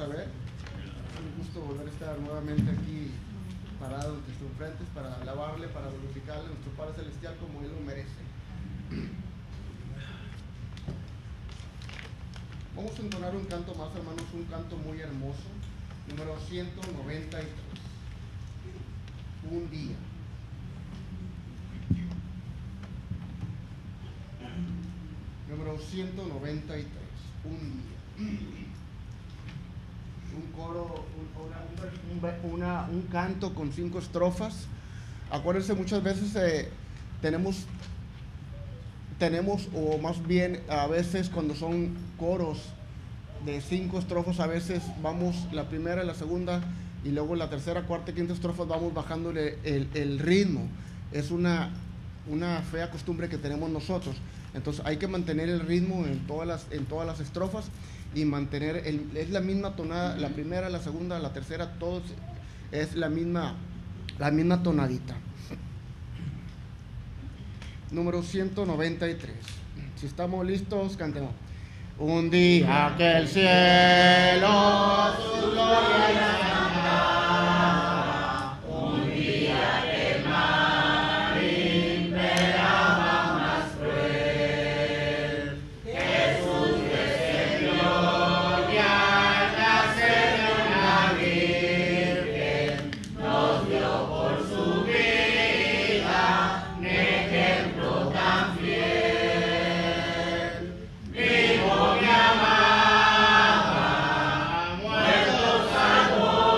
a ver. Es un gusto volver a estar nuevamente aquí parado ante sus frentes para alabarle, para glorificarle a nuestro Padre Celestial como Él lo merece. Vamos a entonar un canto más, hermanos, un canto muy hermoso, número 193. Un día. Número 193. Un día. Un coro, un canto con 5 estrofas. Acuérdense, muchas veces tenemos, o más bien a veces cuando son coros de 5 estrofas, a veces vamos la primera, la segunda y luego la tercera, cuarta y quinta estrofas vamos bajándole el ritmo. Es una fea costumbre que tenemos nosotros. Entonces hay que mantener el ritmo en todas las estrofas y mantener es la misma tonada, la primera, la segunda, la tercera, todos es la misma tonadita. Número 193. Si estamos listos, cantemos. Un día que el cielo su gloria iluminaba, un día que el mar imperaba más cruel, Jesús descendió y al nacer de una virgen nos dio por su vida un ejemplo tan fiel. Vivo me amaba, muerto salvó.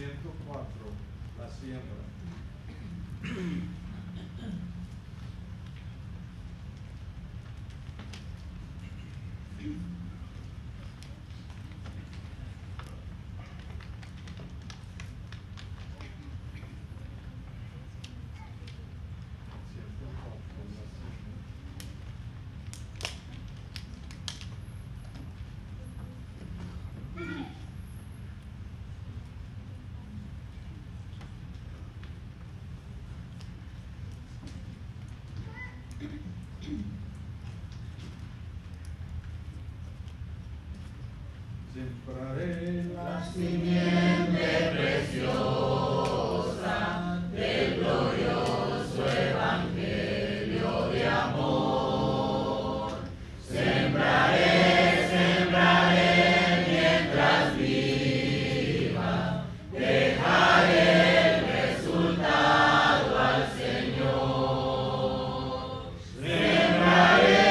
104, la siembra. Sembraré la simiente preciosa del glorioso evangelio de amor. Sembraré, sembraré mientras viva, dejaré el resultado al Señor. Sembraré.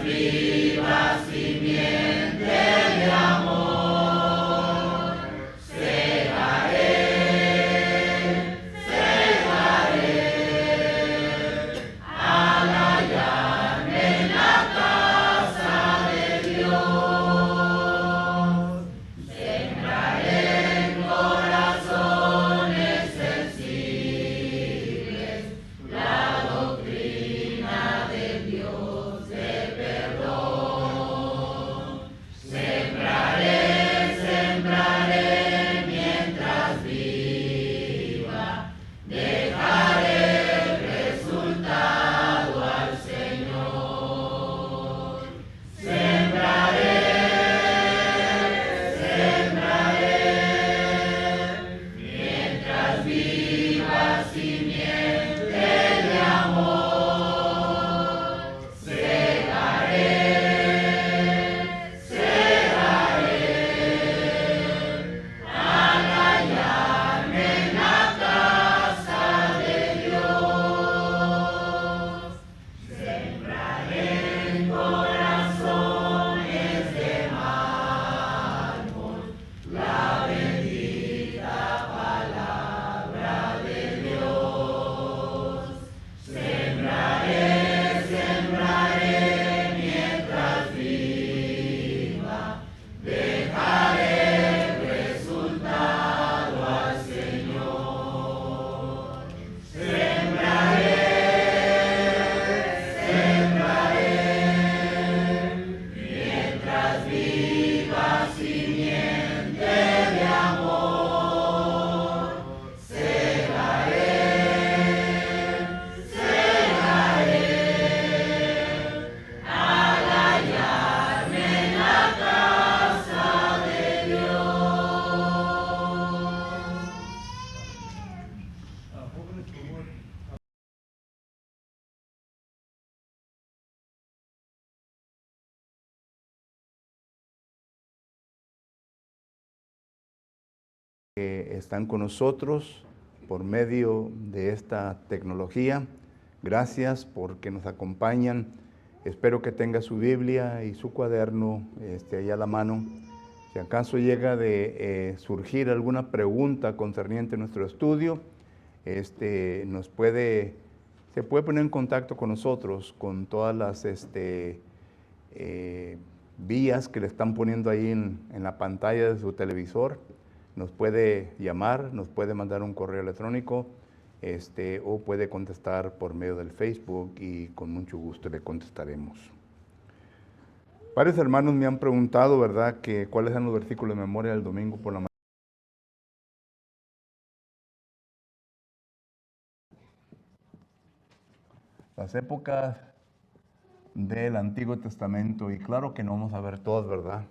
Viva simiente de amor, segaré, segaré, al hallarme en la casa de Dios, sembraré en corazones sensibles la doctrina de Dios. Sembraré mientras viva, dejaré el resultado al Señor. Sembraré, sembraré, mientras viva simiente de amor. Segaré. Que están con nosotros por medio de esta tecnología. Gracias porque nos acompañan. Espero que tenga su Biblia y su cuaderno ahí a la mano. Si acaso llega de surgir alguna pregunta concerniente a nuestro estudio, se puede poner en contacto con nosotros con todas las vías que le están poniendo ahí en la pantalla de su televisor. Nos puede llamar, nos puede mandar un correo electrónico, o puede contestar por medio del Facebook y con mucho gusto le contestaremos. Varios hermanos me han preguntado, ¿verdad?, que cuáles eran los versículos de memoria del domingo por la mañana. Las épocas del Antiguo Testamento, y claro que no vamos a ver todas, ¿verdad?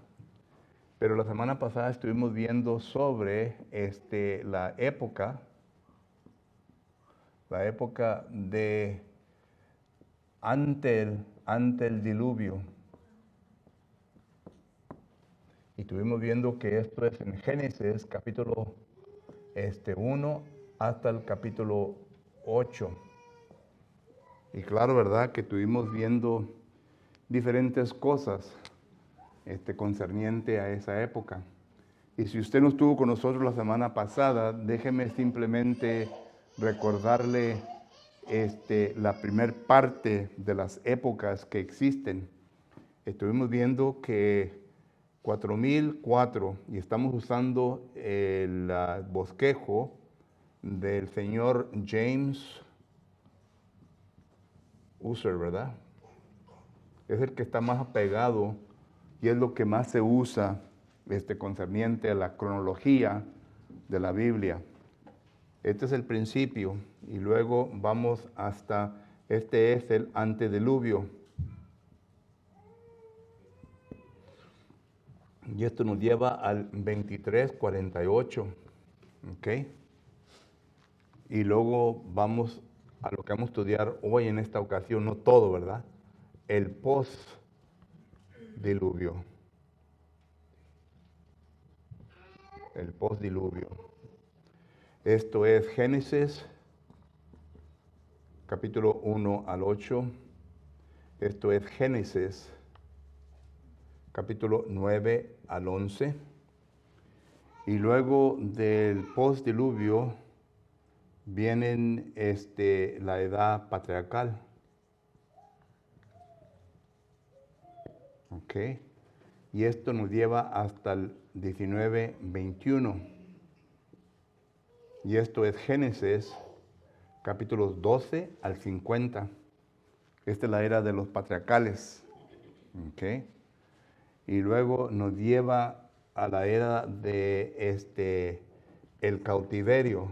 Pero la semana pasada estuvimos viendo sobre la época de ante el diluvio. Y estuvimos viendo que esto es en Génesis capítulo 1 hasta el capítulo 8. Y claro, ¿verdad?, que estuvimos viendo diferentes cosas concerniente a esa época. Y si usted no estuvo con nosotros la semana pasada, déjeme simplemente recordarle la primer parte de las épocas que existen. Estuvimos viendo que 4004, y estamos usando el bosquejo del señor James User, ¿verdad? Es el que está más apegado y es lo que más se usa concerniente a la cronología de la Biblia. Este es el principio y luego vamos hasta, este es el antediluvio. Y esto nos lleva al 2348, ¿ok? Y luego vamos a lo que vamos a estudiar hoy en esta ocasión, no todo, ¿verdad? El postdiluvio. El postdiluvio. Esto es Génesis, capítulo 1 al 8. Esto es Génesis, capítulo 9 al 11. Y luego del postdiluvio vienen la edad patriarcal. ¿Ok? Y esto nos lleva hasta el 19:21. Y esto es Génesis, capítulos 12 al 50. Esta es la era de los patriarcales. ¿Ok? Y luego nos lleva a la era de el cautiverio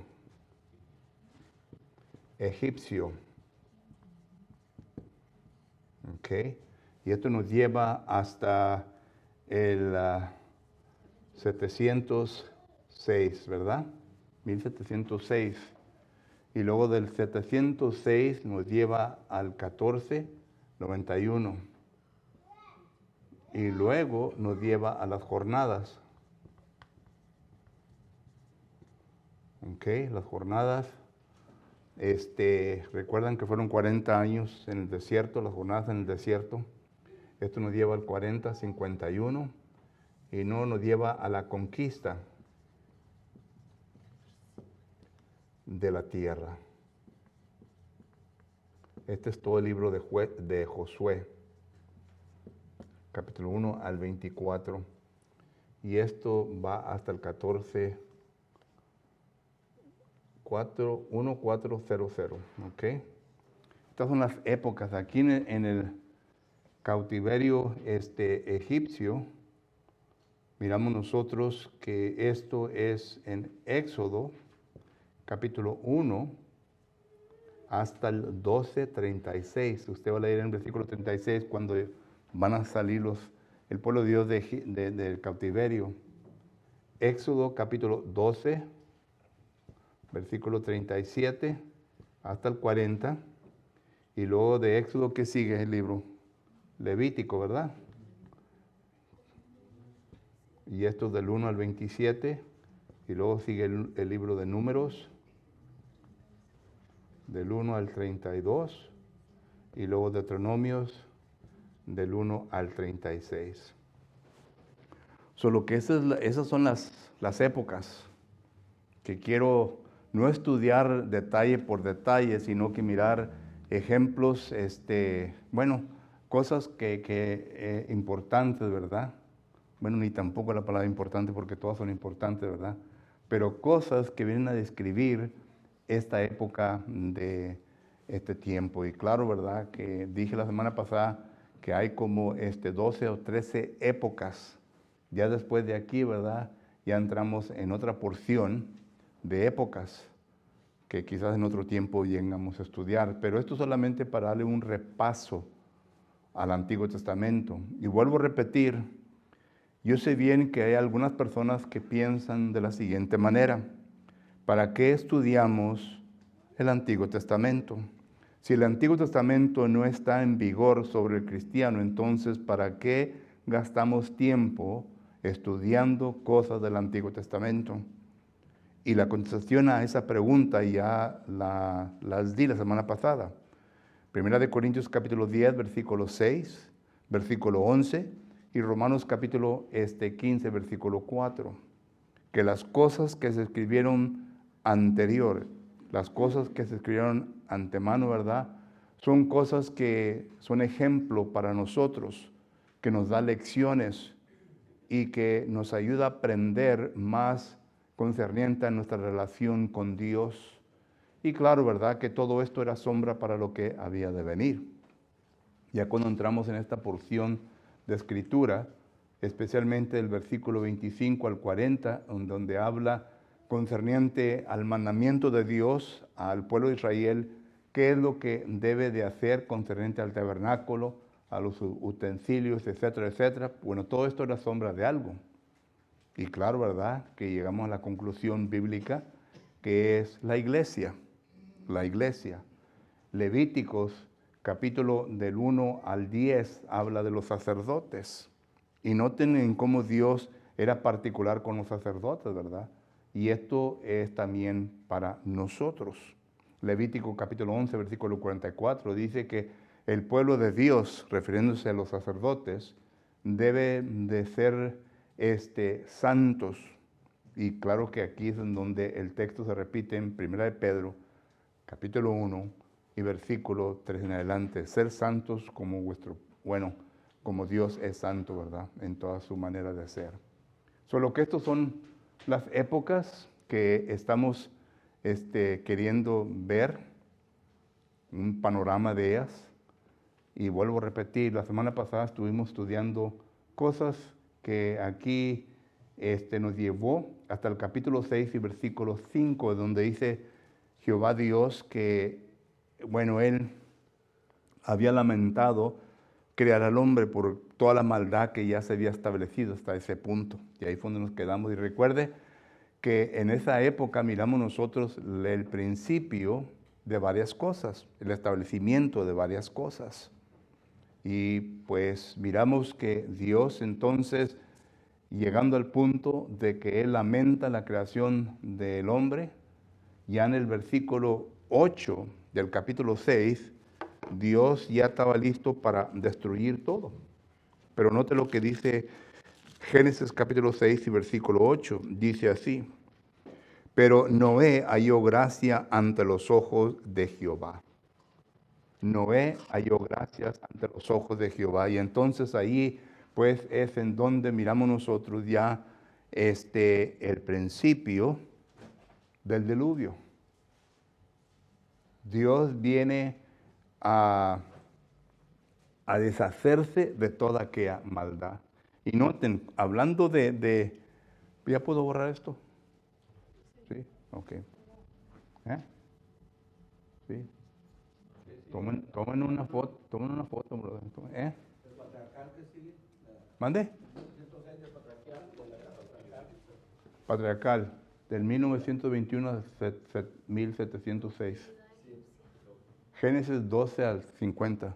egipcio. ¿Ok? Y esto nos lleva hasta el 706, ¿verdad? 1706. Y luego del 706 nos lleva al 1491. Y luego nos lleva a las jornadas. ¿Ok? Las jornadas. Recuerdan que fueron 40 años en el desierto, las jornadas en el desierto. Esto nos lleva al 4051 y no nos lleva a la conquista de la tierra. Este es todo el libro de Josué, capítulo 1 al 24. Y esto va hasta el 1400. ¿Ok? Estas son las épocas. Aquí en el cautiverio egipcio, miramos nosotros que esto es en Éxodo, capítulo 1, hasta el 12:36. Usted va a leer en el versículo 36 cuando van a salir el pueblo de Dios del cautiverio. Éxodo, capítulo 12, versículo 37 hasta el 40. Y luego de Éxodo, ¿qué sigue el libro? Levítico, ¿verdad? Y esto del 1 al 27, y luego sigue el libro de Números, del 1 al 32, y luego Deuteronomios, del 1 al 36. Solo que esas son las épocas que quiero no estudiar detalle por detalle, sino que mirar ejemplos, cosas que importantes, ¿verdad? Bueno, ni tampoco la palabra importante porque todas son importantes, ¿verdad? Pero cosas que vienen a describir esta época de este tiempo. Y claro, ¿verdad? Que dije la semana pasada que hay como 12 o 13 épocas. Ya después de aquí, ¿verdad? Ya entramos en otra porción de épocas que quizás en otro tiempo llegamos a estudiar. Pero esto solamente para darle un repaso al Antiguo Testamento. Y vuelvo a repetir, yo sé bien que hay algunas personas que piensan de la siguiente manera: ¿para qué estudiamos el Antiguo Testamento? Si el Antiguo Testamento no está en vigor sobre el cristiano, entonces ¿para qué gastamos tiempo estudiando cosas del Antiguo Testamento? Y la contestación a esa pregunta ya las di la semana pasada. Primera de Corintios capítulo 10, versículo 6, versículo 11 y Romanos capítulo 15, versículo 4, que las cosas que se escribieron anterior, las cosas que se escribieron antemano, ¿verdad? Son cosas que son ejemplo para nosotros, que nos da lecciones y que nos ayuda a aprender más concerniente a nuestra relación con Dios. Y claro, ¿verdad? Que todo esto era sombra para lo que había de venir. Ya cuando entramos en esta porción de escritura, especialmente el versículo 25 al 40, donde habla concerniente al mandamiento de Dios al pueblo de Israel, qué es lo que debe de hacer concerniente al tabernáculo, a los utensilios, etcétera, etcétera. Bueno, todo esto era sombra de algo. Y claro, ¿verdad? Que llegamos a la conclusión bíblica que es la iglesia. La iglesia. Levíticos, capítulo del 1 al 10, habla de los sacerdotes. Y noten en cómo Dios era particular con los sacerdotes, ¿verdad? Y esto es también para nosotros. Levítico capítulo 11, versículo 44, dice que el pueblo de Dios, refiriéndose a los sacerdotes, debe de ser santos. Y claro que aquí es en donde el texto se repite en 1 de Pedro, capítulo 1 y versículo 3 en adelante. Ser santos como como Dios es santo, ¿verdad? En toda su manera de ser. Solo que estos son las épocas que estamos queriendo ver, un panorama de ellas. Y vuelvo a repetir, la semana pasada estuvimos estudiando cosas que aquí nos llevó hasta el capítulo 6 y versículo 5, donde dice Jehová Dios que, Él había lamentado crear al hombre por toda la maldad que ya se había establecido hasta ese punto. Y ahí fue donde nos quedamos. Y recuerde que en esa época miramos nosotros el principio de varias cosas, el establecimiento de varias cosas. Y pues miramos que Dios entonces, llegando al punto de que Él lamenta la creación del hombre, ya en el versículo 8 del capítulo 6, Dios ya estaba listo para destruir todo. Pero note lo que dice Génesis capítulo 6 y versículo 8, dice así: pero Noé halló gracia ante los ojos de Jehová. Noé halló gracias ante los ojos de Jehová. Y entonces ahí pues es en donde miramos nosotros ya el principio del diluvio. Dios viene a deshacerse de toda aquella maldad. Y noten, hablando de ¿ya puedo borrar esto? Sí, ok. Sí. Tomen una foto, brother. ¿Mande? Patriarcal, del 1921 al 1706. Génesis 12 al 50.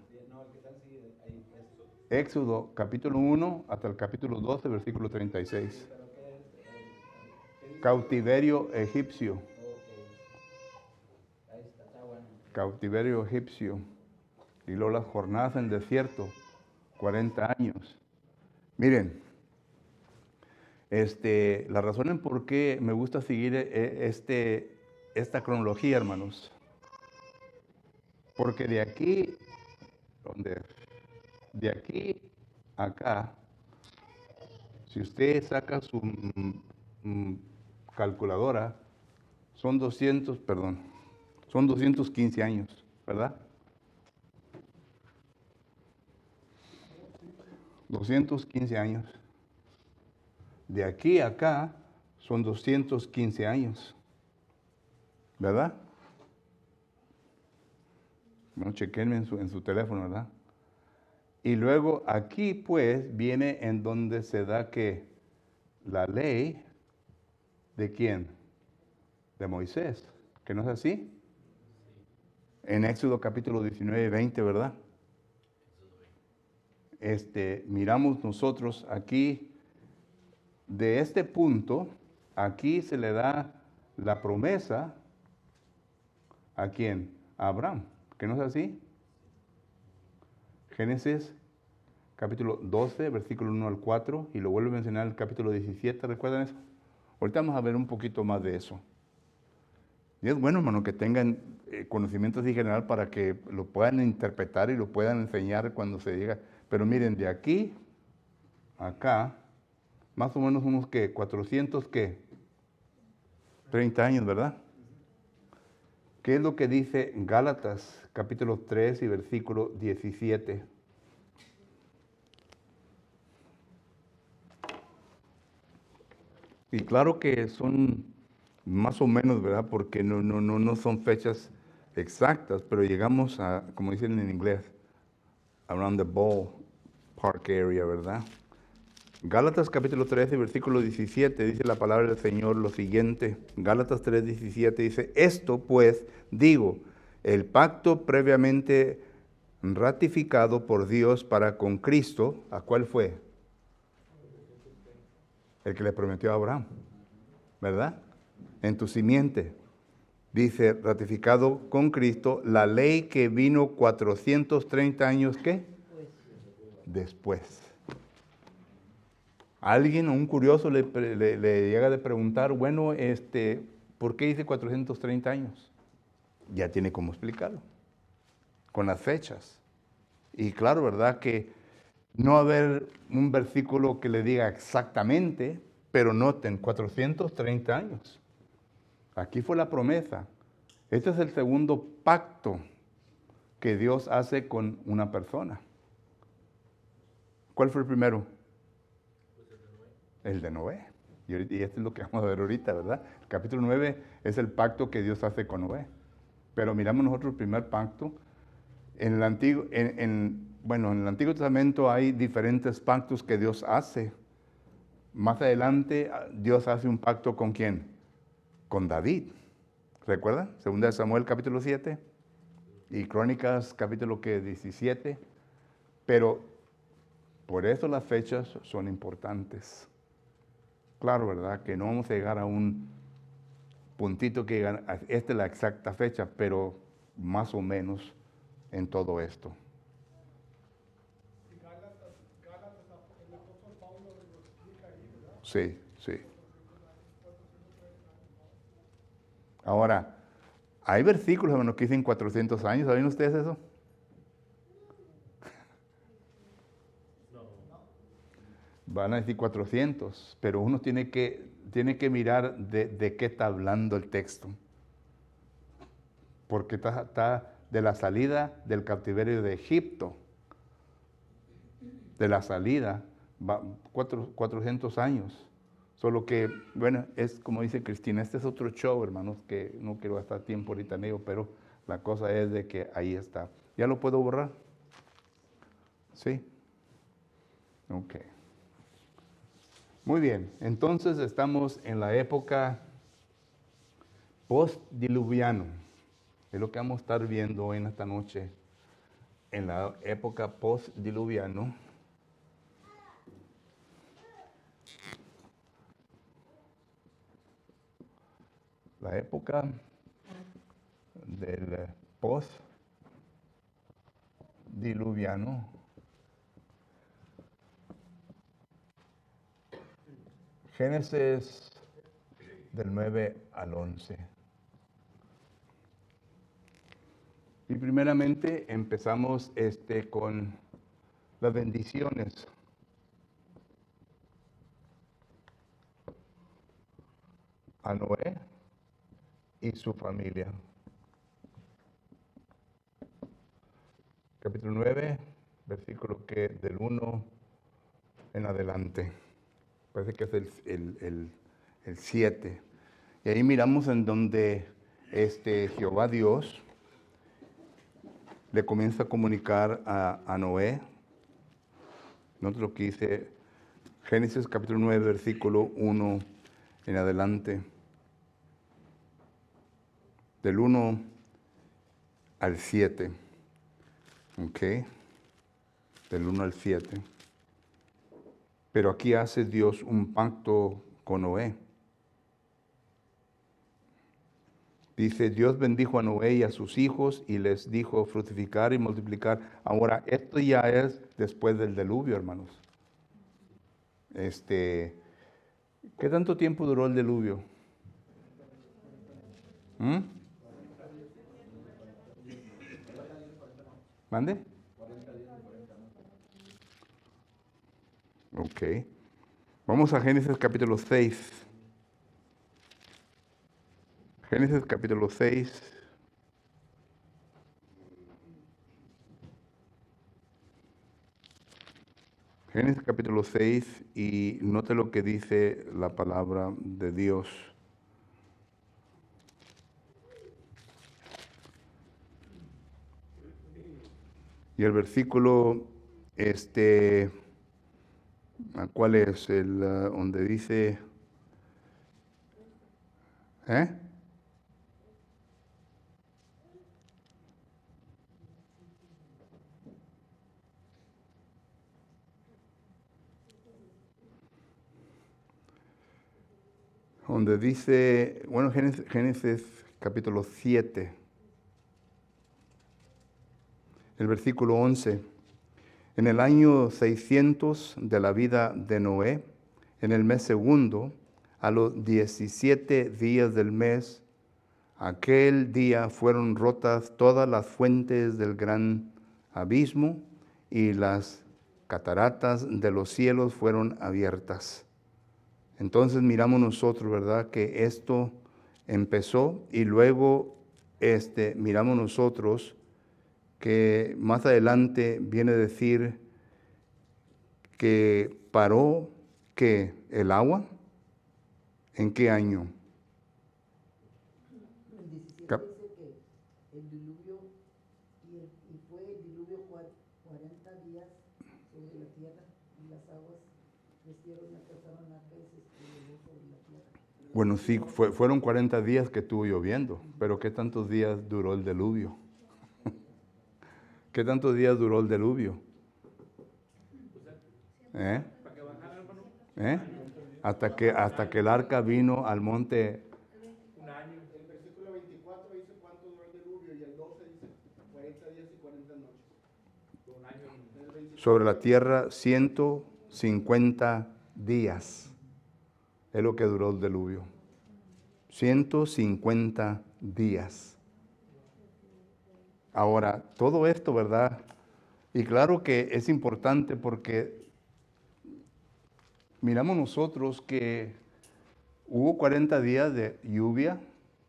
Éxodo, capítulo 1 hasta el capítulo 12, versículo 36. Cautiverio egipcio. Cautiverio egipcio. Y luego las jornadas en desierto, 40 años. Miren, la razón en por qué me gusta seguir esta cronología, hermanos, porque de aquí a acá, si usted saca su calculadora, son 215 años, ¿verdad? 215 años. De aquí a acá son 215 años, ¿verdad? Bueno, chequenme en su teléfono, ¿verdad? Y luego aquí pues viene en donde se da que la ley, ¿de quién? De Moisés, ¿que no es así? En Éxodo capítulo 19 y 20, ¿verdad? Miramos nosotros aquí, de este punto, aquí se le da la promesa, ¿a quién? A Abraham, ¿que no es así? Génesis capítulo 12, versículo 1 al 4, y lo vuelve a mencionar en el capítulo 17, ¿recuerdan eso? Ahorita vamos a ver un poquito más de eso. Y es bueno, hermano, que tengan conocimientos en general para que lo puedan interpretar y lo puedan enseñar cuando se diga. Pero miren, de aquí a acá, más o menos unos que 400, ¿qué? 30 años, ¿verdad? ¿Qué es lo que dice Gálatas, capítulo 3 y versículo 17? Y claro que son más o menos, ¿verdad? Porque no son fechas exactas, pero llegamos a, como dicen en inglés, around the ballpark area, ¿verdad? Gálatas capítulo 13, versículo 17, dice la palabra del Señor lo siguiente. Gálatas 3, 17 dice, esto pues digo, el pacto previamente ratificado por Dios para con Cristo, ¿a cuál fue? El que le prometió a Abraham, ¿verdad? En tu simiente. Dice, ratificado con Cristo, la ley que vino 430 años, ¿qué? Después. Alguien, un curioso, le llega de preguntar, bueno, ¿por qué dice 430 años? Ya tiene cómo explicarlo, con las fechas. Y claro, ¿verdad? Que no va a haber un versículo que le diga exactamente, pero noten, 430 años. Aquí fue la promesa. Este es el segundo pacto que Dios hace con una persona. ¿Cuál fue el primero? El de Noé. Y esto es lo que vamos a ver ahorita, ¿verdad? El capítulo 9 es el pacto que Dios hace con Noé. Pero miramos nosotros el primer pacto. En el Antiguo Testamento hay diferentes pactos que Dios hace. Más adelante, Dios hace un pacto ¿con quién? Con David. ¿Recuerdan? Segunda de Samuel, capítulo 7. Y Crónicas, capítulo 17. Pero por eso las fechas son importantes. Claro, ¿verdad? Que no vamos a llegar a un puntito que esta es la exacta fecha, pero más o menos en todo esto. El apóstol Pablo lo explica ahí, ¿verdad? Sí, sí. Ahora, hay versículos, hermanos, que dicen 400 años. ¿Saben ustedes eso? Van a decir 400, pero uno tiene que mirar de qué está hablando el texto. Porque está de la salida del cautiverio de Egipto. De la salida, 400 años. Solo que, bueno, es como dice Cristina, este es otro show, hermanos, que no quiero gastar tiempo ahorita en ello, pero la cosa es de que ahí está. ¿Ya lo puedo borrar? ¿Sí? Ok. Muy bien, entonces estamos en la época post-diluviano. Es lo que vamos a estar viendo hoy en esta noche. En la época post-diluviano. La época del post-diluviano. Génesis del 9 al 11. Y primeramente empezamos con las bendiciones. A Noé y su familia. Capítulo 9, versículo que del 1 en adelante. Parece que es el 7. Y ahí miramos en donde Jehová Dios le comienza a comunicar a Noé. Note lo que dice Génesis capítulo 9, versículo 1 en adelante. Del 1 al 7. Ok. Del 1 al 7. Pero aquí hace Dios un pacto con Noé. Dice, Dios bendijo a Noé y a sus hijos y les dijo fructificar y multiplicar. Ahora, esto ya es después del diluvio, hermanos. ¿Qué tanto tiempo duró el diluvio? ¿Mande? Ok. Vamos a Génesis capítulo 6. Génesis capítulo 6. Génesis capítulo 6 y note lo que dice la palabra de Dios. Y el versículo, ¿cuál es? Donde dice, donde dice, bueno, Génesis capítulo 7, el versículo 11. En el año 600 de la vida de Noé, en el mes segundo, a los 17 días del mes, aquel día fueron rotas todas las fuentes del gran abismo y las cataratas de los cielos fueron abiertas. Entonces miramos nosotros, ¿verdad?, que esto empezó y luego miramos nosotros que más adelante viene a decir que paró que el agua. ¿En qué año? El 17 dice que el diluvio, y fue el diluvio 40 días sobre la tierra, y las aguas crecieron y alcanzaron a peces sobre la tierra. Bueno, sí, fueron 40 días que estuvo lloviendo, pero ¿qué tantos días duró el diluvio? ¿Qué tantos días duró el diluvio? Hasta que el arca vino al monte. Un año. El versículo 24 dice cuánto duró el diluvio y el 12 dice 40 días y 40 noches. Un año. Sobre la tierra 150 días es lo que duró el diluvio. 150 días. Ahora, todo esto, ¿verdad? Y claro que es importante porque miramos nosotros que hubo 40 días de lluvia,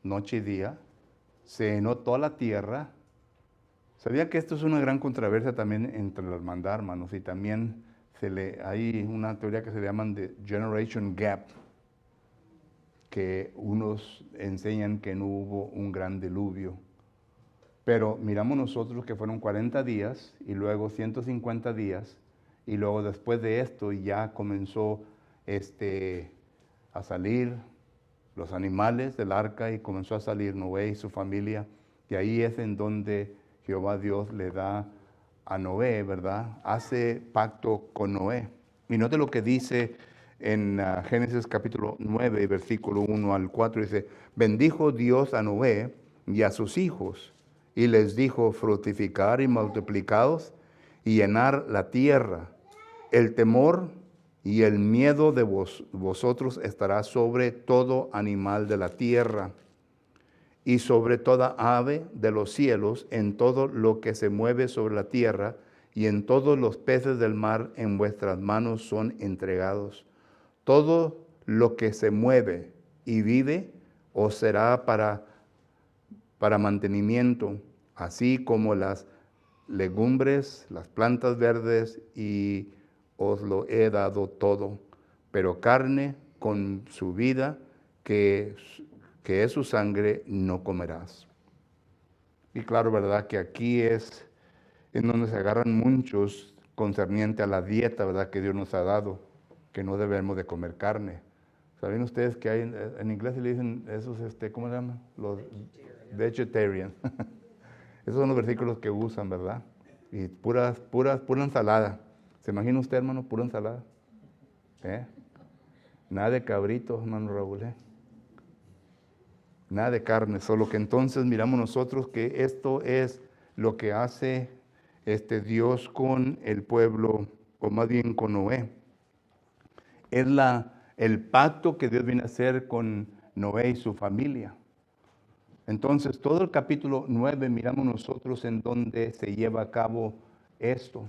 noche y día, se llenó toda la tierra. ¿Sabía que esto es una gran controversia también entre la hermandad, hermanos? Y también hay una teoría que se llaman de Generation Gap, que unos enseñan que no hubo un gran diluvio. Pero miramos nosotros que fueron 40 días y luego 150 días y luego después de esto ya comenzó a salir los animales del arca y comenzó a salir Noé y su familia. Y ahí es en donde Jehová Dios le da a Noé, ¿verdad? Hace pacto con Noé. Y note lo que dice en Génesis capítulo 9, versículo 1 al 4. Dice, bendijo Dios a Noé y a sus hijos. Y les dijo, fructificar y multiplicaos y llenar la tierra. El temor y el miedo de vosotros estará sobre todo animal de la tierra y sobre toda ave de los cielos, en todo lo que se mueve sobre la tierra y en todos los peces del mar en vuestras manos son entregados. Todo lo que se mueve y vive os será para mantenimiento, así como las legumbres, las plantas verdes, y os lo he dado todo. Pero carne con su vida, que es su sangre, no comerás. Y claro, ¿verdad? Que aquí es en donde se agarran muchos concerniente a la dieta, ¿verdad? Que Dios nos ha dado, que no debemos de comer carne. ¿Saben ustedes que hay, en inglés se le dicen esos, ¿cómo se llaman? Los vegetarian. Esos son los versículos que usan, ¿verdad? Y pura ensalada. ¿Se imagina usted, hermano, pura ensalada? Nada de cabritos, hermano Raúl. nada de carne, solo que entonces miramos nosotros que esto es lo que hace Dios con el pueblo, o más bien con Noé. Es el pacto que Dios viene a hacer con Noé y su familia. Entonces, todo el capítulo 9 miramos nosotros en donde se lleva a cabo esto.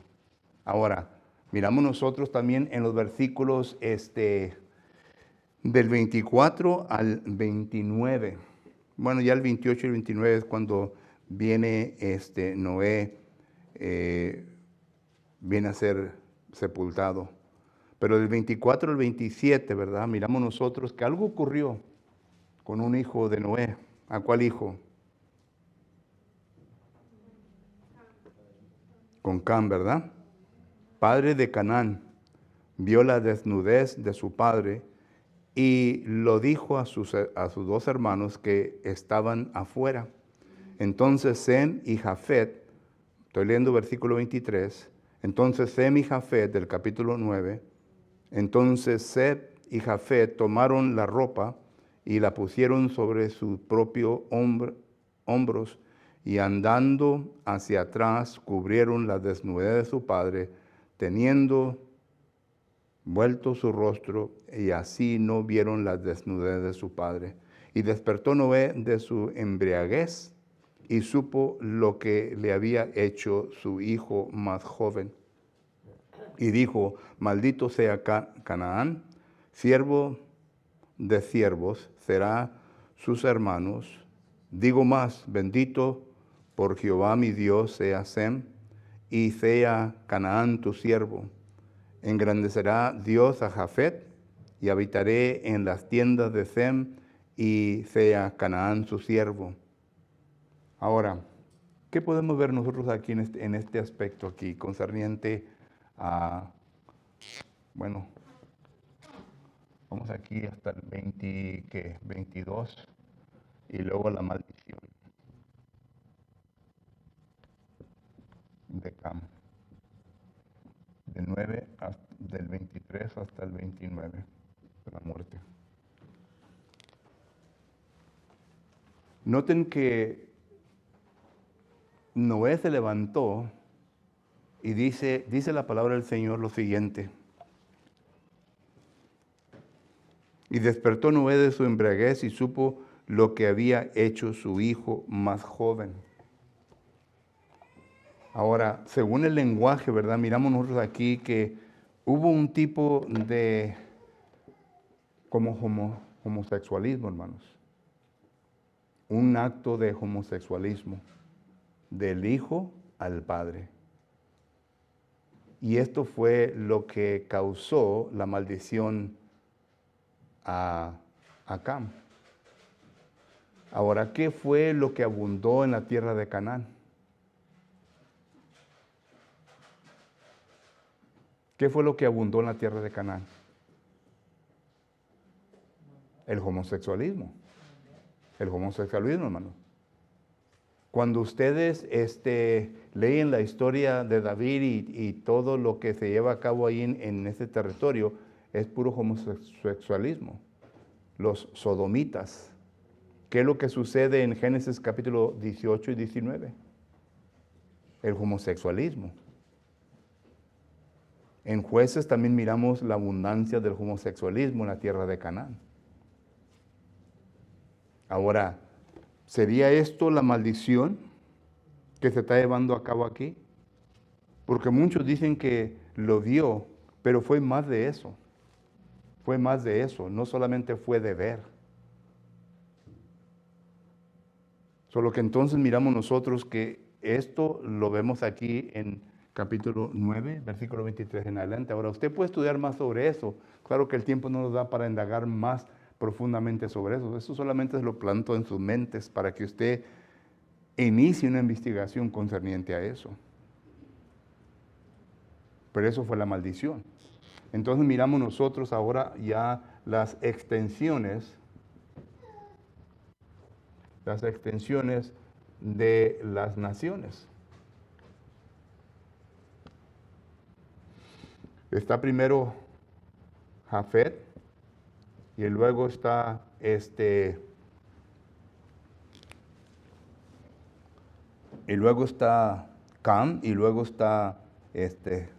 Ahora, miramos nosotros también en los versículos del 24 al 29. Bueno, ya el 28 y el 29 es cuando viene Noé, viene a ser sepultado. Pero del 24 al 27, ¿verdad? Miramos nosotros que algo ocurrió con un hijo de Noé. ¿A cuál hijo? Con Cam, ¿verdad? Padre de Canaán. Vio la desnudez de su padre y lo dijo a sus dos hermanos que estaban afuera. Entonces Sem y Jafet, estoy leyendo versículo 23, entonces Sem y Jafet del capítulo 9, entonces Sem y Jafet tomaron la ropa y la pusieron sobre sus propios hombros y andando hacia atrás cubrieron la desnudez de su padre, teniendo vuelto su rostro, y así no vieron la desnudez de su padre. Y despertó Noé de su embriaguez y supo lo que le había hecho su hijo más joven. Y dijo, maldito sea Canaán, siervo de siervos será sus hermanos. Digo más, bendito por Jehová mi Dios sea Sem, y sea Canaán tu siervo. Engrandecerá Dios a Jafet, y habitaré en las tiendas de Sem, y sea Canaán su siervo. Ahora, ¿qué podemos ver nosotros aquí en este aspecto aquí, concerniente a, bueno, vamos aquí hasta el 22, y luego la maldición de Cam, del 23 hasta el 29, de la muerte. Noten que Noé se levantó y dice la palabra del Señor lo siguiente. Y despertó Noé de su embriaguez y supo lo que había hecho su hijo más joven. Ahora, según el lenguaje, ¿verdad? Miramos nosotros aquí que hubo un tipo de como homosexualismo, hermanos. Un acto de homosexualismo del hijo al padre. Y esto fue lo que causó la maldición a Cam. Ahora, ¿qué fue lo que abundó en la tierra de Canaán? ¿Qué fue lo que abundó en la tierra de Canaán? El homosexualismo. El homosexualismo, hermano. Cuando ustedes leen la historia de David y todo lo que se lleva a cabo ahí en ese territorio, es puro homosexualismo. Los sodomitas. ¿Qué es lo que sucede en Génesis capítulo 18 y 19? El homosexualismo. En Jueces también miramos la abundancia del homosexualismo en la tierra de Canaán. Ahora, ¿sería esto la maldición que se está llevando a cabo aquí? Porque muchos dicen que lo vio, pero fue más de eso. Fue más de eso, no solamente fue de ver. Solo que entonces miramos nosotros que esto lo vemos aquí en capítulo 9, versículo 23 en adelante. Ahora, usted puede estudiar más sobre eso. Claro que el tiempo no nos da para indagar más profundamente sobre eso. Eso solamente se lo planto en sus mentes para que usted inicie una investigación concerniente a eso. Pero eso fue la maldición. Entonces miramos nosotros ahora ya las extensiones de las naciones. Está primero Jafet, y luego está y luego está Cam, y luego está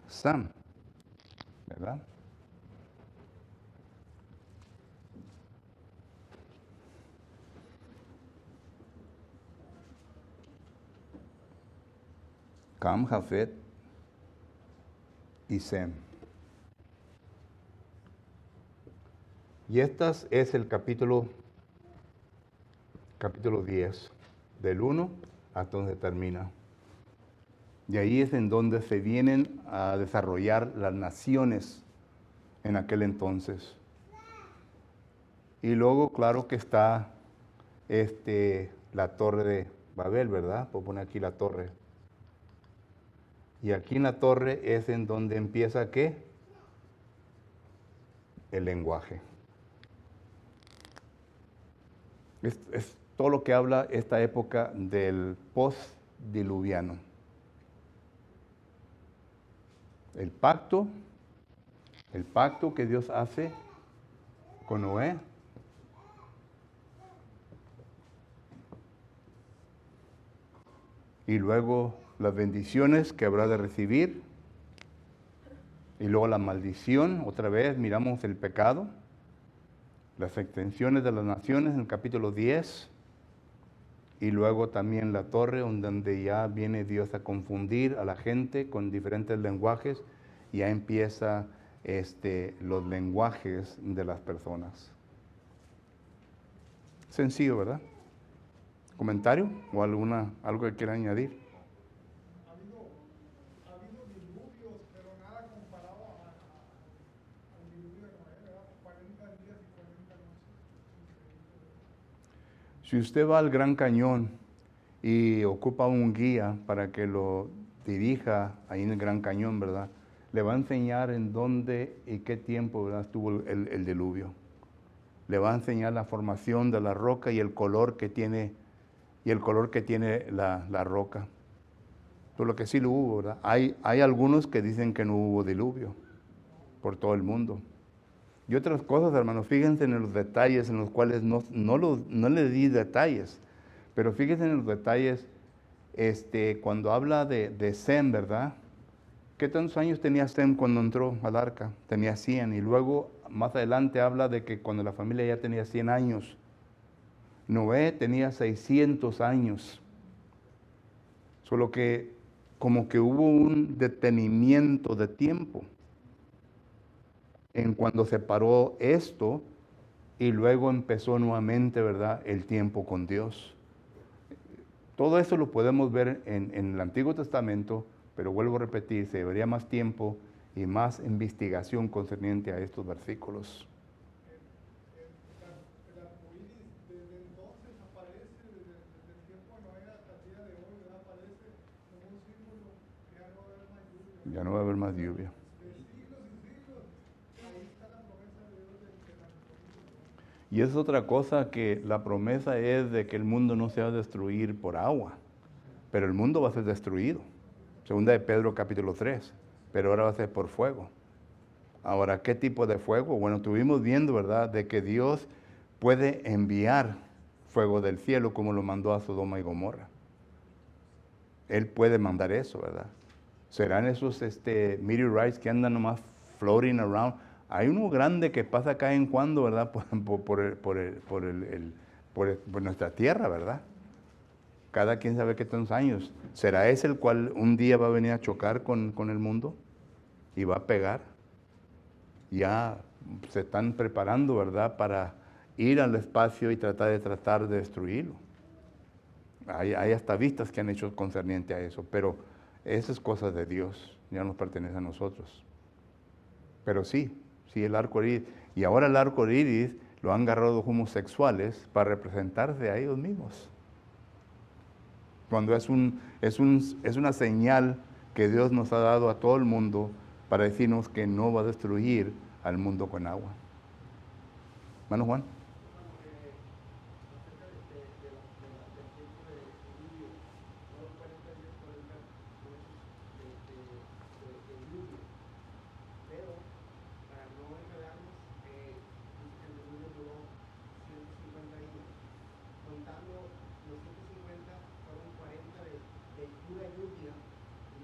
Sam, ¿verdad? Cam, Jafet y Sem. Y este es el capítulo 10, del 1 hasta donde termina. Y ahí es en donde se vienen a desarrollar las naciones en aquel entonces. Y luego, claro que está la torre de Babel, ¿verdad? Puedo poner aquí la torre. Y aquí en la torre es en donde empieza, ¿qué? El lenguaje. Es todo lo que habla esta época del post-diluviano. El pacto que Dios hace con Noé. Y luego las bendiciones que habrá de recibir. Y luego la maldición, otra vez miramos el pecado. Las extensiones de las naciones en el capítulo 10. Y luego también la torre, donde ya viene Dios a confundir a la gente con diferentes lenguajes. Y ya empieza los lenguajes de las personas. Sencillo, ¿verdad? ¿Comentario o algo que quiera añadir? Ha habido diluvios, pero nada comparado al diluvio de Noé, ¿verdad? 40 días y 40 noches. Si usted va al Gran Cañón y ocupa un guía para que lo dirija ahí en el Gran Cañón, ¿verdad? Le va a enseñar en dónde y qué tiempo, ¿verdad?, estuvo el diluvio. Le va a enseñar la formación de la roca y el color que tiene la roca. Por lo que sí lo hubo, ¿verdad? Hay algunos que dicen que no hubo diluvio por todo el mundo. Y otras cosas, hermanos, fíjense en los detalles en los cuales no les di detalles, pero fíjense en los detalles, cuando habla de Sem, ¿verdad? ¿Qué tantos años tenía Sem cuando entró al arca? Tenía 100, y luego más adelante habla de que cuando la familia ya tenía 100 años. Noé tenía 600 años. Solo que como que hubo un detenimiento de tiempo en cuando se paró esto y luego empezó nuevamente, ¿verdad?, el tiempo con Dios. Todo eso lo podemos ver en el Antiguo Testamento, pero vuelvo a repetir, se debería más tiempo y más investigación concerniente a estos versículos. El arco iris desde entonces aparece, desde el tiempo de Noé hasta el día de hoy, ¿verdad? Aparece como un símbolo que ya no va a haber más lluvia. Ya no va a haber más lluvia. De siglos y siglos, ahí está la promesa de Dios del arco iris. Y es otra cosa, que la promesa es de que el mundo no se va a destruir por agua, pero el mundo va a ser destruido. Segunda de Pedro capítulo 3, pero ahora va a ser por fuego. Ahora, ¿qué tipo de fuego? Bueno, estuvimos viendo, ¿verdad?, de que Dios puede enviar fuego del cielo como lo mandó a Sodoma y Gomorra. Él puede mandar eso, ¿verdad? ¿Serán esos meteorites que andan nomás floating around? Hay uno grande que pasa acá en cuando, ¿verdad? Por nuestra tierra, ¿verdad? Cada quien sabe qué tantos años. ¿Será ese el cual un día va a venir a chocar con el mundo y va a pegar? Ya se están preparando, ¿verdad?, para ir al espacio y tratar de destruirlo. Hay hasta vistas que han hecho concerniente a eso, pero esas cosas de Dios ya nos pertenecen a nosotros. Pero sí, el arco iris. Y ahora el arco iris lo han agarrado los homosexuales para representarse a ellos mismos. Cuando es una señal que Dios nos ha dado a todo el mundo para decirnos que no va a destruir al mundo con agua. Hermano Juan.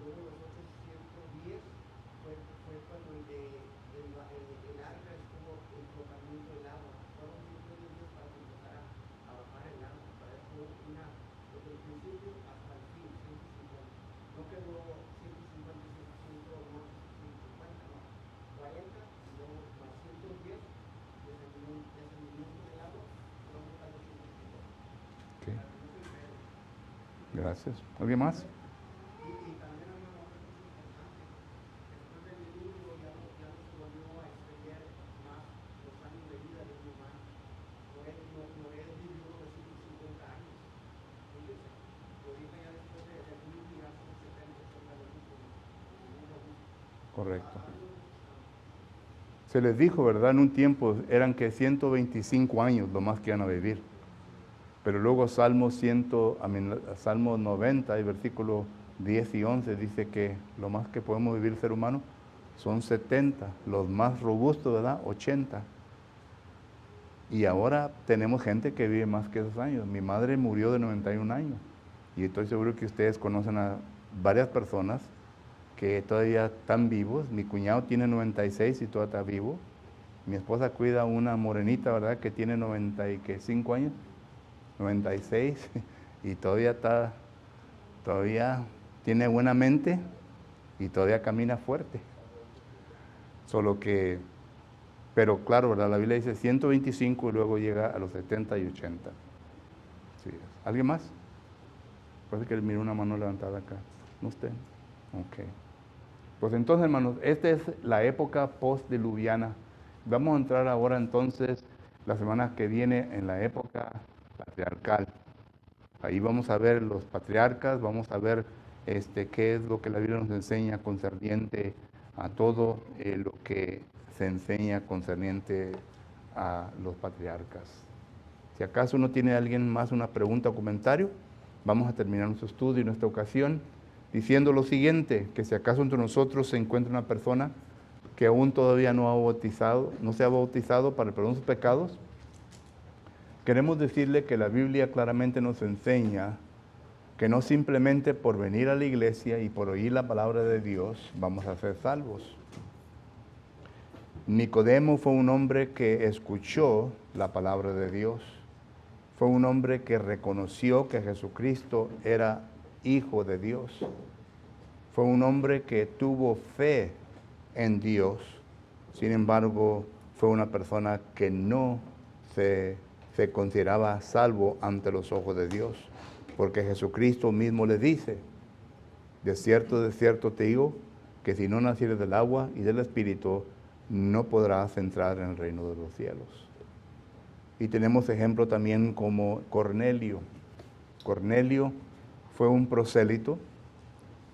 luego los 810 fue cuando el arca estuvo en tocamiento del agua. Fueron 110 días para que empezara a bajar el agua. Para eso desde el principio hasta el fin, 150. No quedó 150, 100, no, 150, no. 40 y luego más 110 descendimiento del agua, fueron total de 150. Okay. Gracias. ¿Alguien más? Y también hay una otra cosa importante. Después del diluvio ya no se volvió a extender más los años de vida de un humano. Noé vivió 950 años. Fíjense, ahorita ya después del diluvio ya son 70, 80 años. Correcto. Se les dijo, ¿verdad? En un tiempo eran que 125 años lo más que iban a vivir. Pero luego Salmo 90 y versículo 10 y 11 dice que lo más que podemos vivir el ser humano son 70, los más robustos, ¿verdad? 80. Y ahora tenemos gente que vive más que esos años. Mi madre murió de 91 años y estoy seguro que ustedes conocen a varias personas que todavía están vivos. Mi cuñado tiene 96 y todavía está vivo. Mi esposa cuida a una morenita, ¿verdad? Que tiene 95 años. 96 y todavía tiene buena mente y todavía camina fuerte. Pero claro, ¿verdad? La Biblia dice 125 y luego llega a los 70 y 80. Sí. ¿Alguien más? Parece que miro una mano levantada acá. ¿No usted? Ok. Pues entonces, hermanos, esta es la época postdiluviana. Vamos a entrar ahora entonces, la semana que viene, en la época patriarcal. Ahí vamos a ver los patriarcas, vamos a ver qué es lo que la Biblia nos enseña concerniente a todo lo que se enseña concerniente a los patriarcas. Si acaso no tiene alguien más una pregunta o comentario, vamos a terminar nuestro estudio en esta ocasión diciendo lo siguiente, que si acaso entre nosotros se encuentra una persona que aún todavía no se ha bautizado para el perdón de sus pecados, queremos decirle que la Biblia claramente nos enseña que no simplemente por venir a la iglesia y por oír la palabra de Dios vamos a ser salvos. Nicodemo fue un hombre que escuchó la palabra de Dios. Fue un hombre que reconoció que Jesucristo era Hijo de Dios. Fue un hombre que tuvo fe en Dios. Sin embargo, fue una persona que no se consideraba salvo ante los ojos de Dios, porque Jesucristo mismo le dice, de cierto te digo, que si no nacieres del agua y del Espíritu, no podrás entrar en el reino de los cielos. Y tenemos ejemplo también como Cornelio. Cornelio fue un prosélito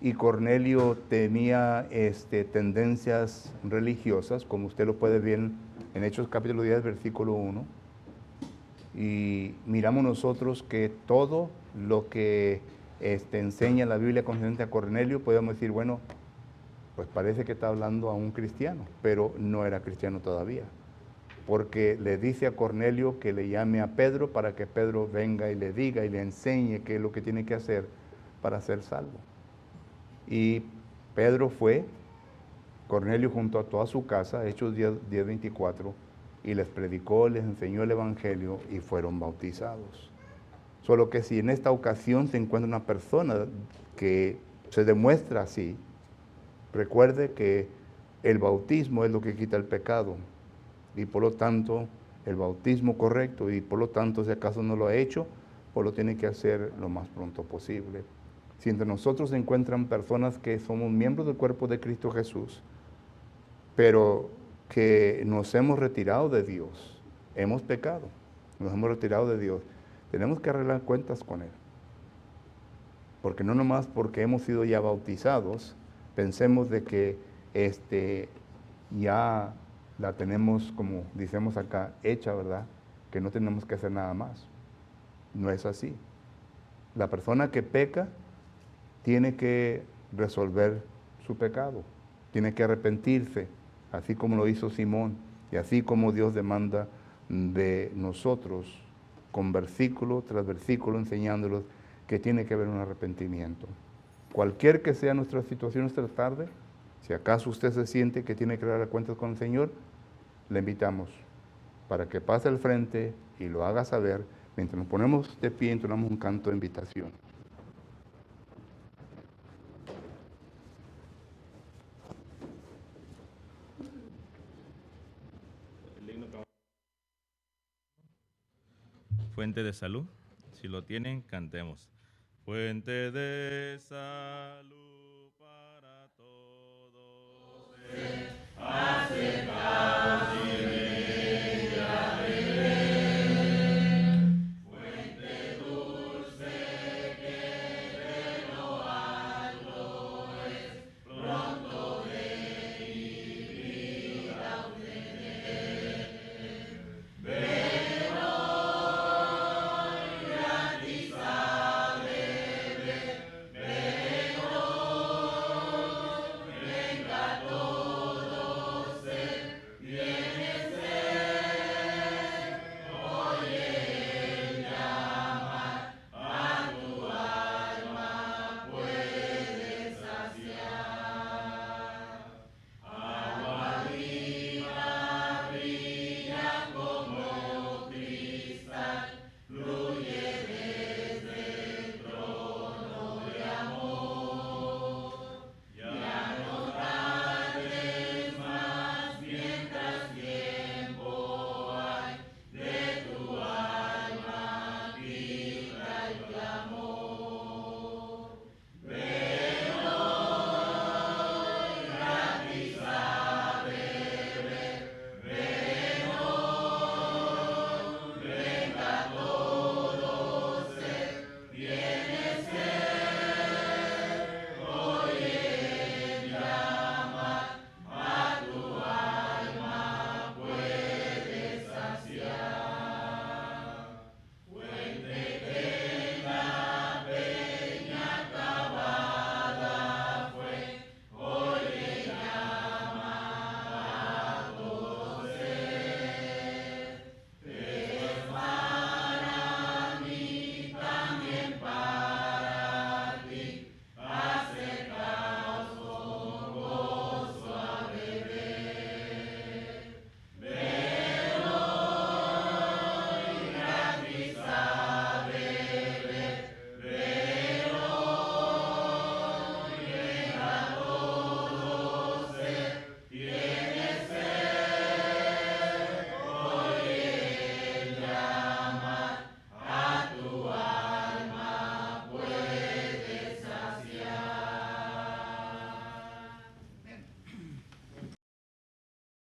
y Cornelio tenía tendencias religiosas, como usted lo puede ver en Hechos capítulo 10, versículo 1. Y miramos nosotros que todo lo que enseña la Biblia concerniente a Cornelio, podemos decir, bueno, pues parece que está hablando a un cristiano, pero no era cristiano todavía. Porque le dice a Cornelio que le llame a Pedro para que Pedro venga y le diga y le enseñe qué es lo que tiene que hacer para ser salvo. Y Pedro fue, Cornelio junto a toda su casa, Hechos 10:24, y les predicó, les enseñó el Evangelio y fueron bautizados. Solo que si en esta ocasión se encuentra una persona que se demuestra así, recuerde que el bautismo es lo que quita el pecado y por lo tanto el bautismo correcto y por lo tanto si acaso no lo ha hecho, pues lo tiene que hacer lo más pronto posible. Si entre nosotros se encuentran personas que somos miembros del cuerpo de Cristo Jesús, pero que nos hemos retirado de Dios, hemos pecado, nos hemos retirado de Dios, tenemos que arreglar cuentas con Él. Porque no nomás porque hemos sido ya bautizados, pensemos de que ya la tenemos, como decimos acá, hecha, ¿verdad? Que no tenemos que hacer nada más. No es así. La persona que peca tiene que resolver su pecado, tiene que arrepentirse, así como lo hizo Simón, y así como Dios demanda de nosotros, con versículo tras versículo, enseñándolos que tiene que haber un arrepentimiento. Cualquier que sea nuestra situación esta tarde, si acaso usted se siente que tiene que dar cuentas con el Señor, le invitamos para que pase al frente y lo haga saber mientras nos ponemos de pie y entonamos un canto de invitación. Fuente de salud. Si lo tienen, cantemos. Fuente de salud.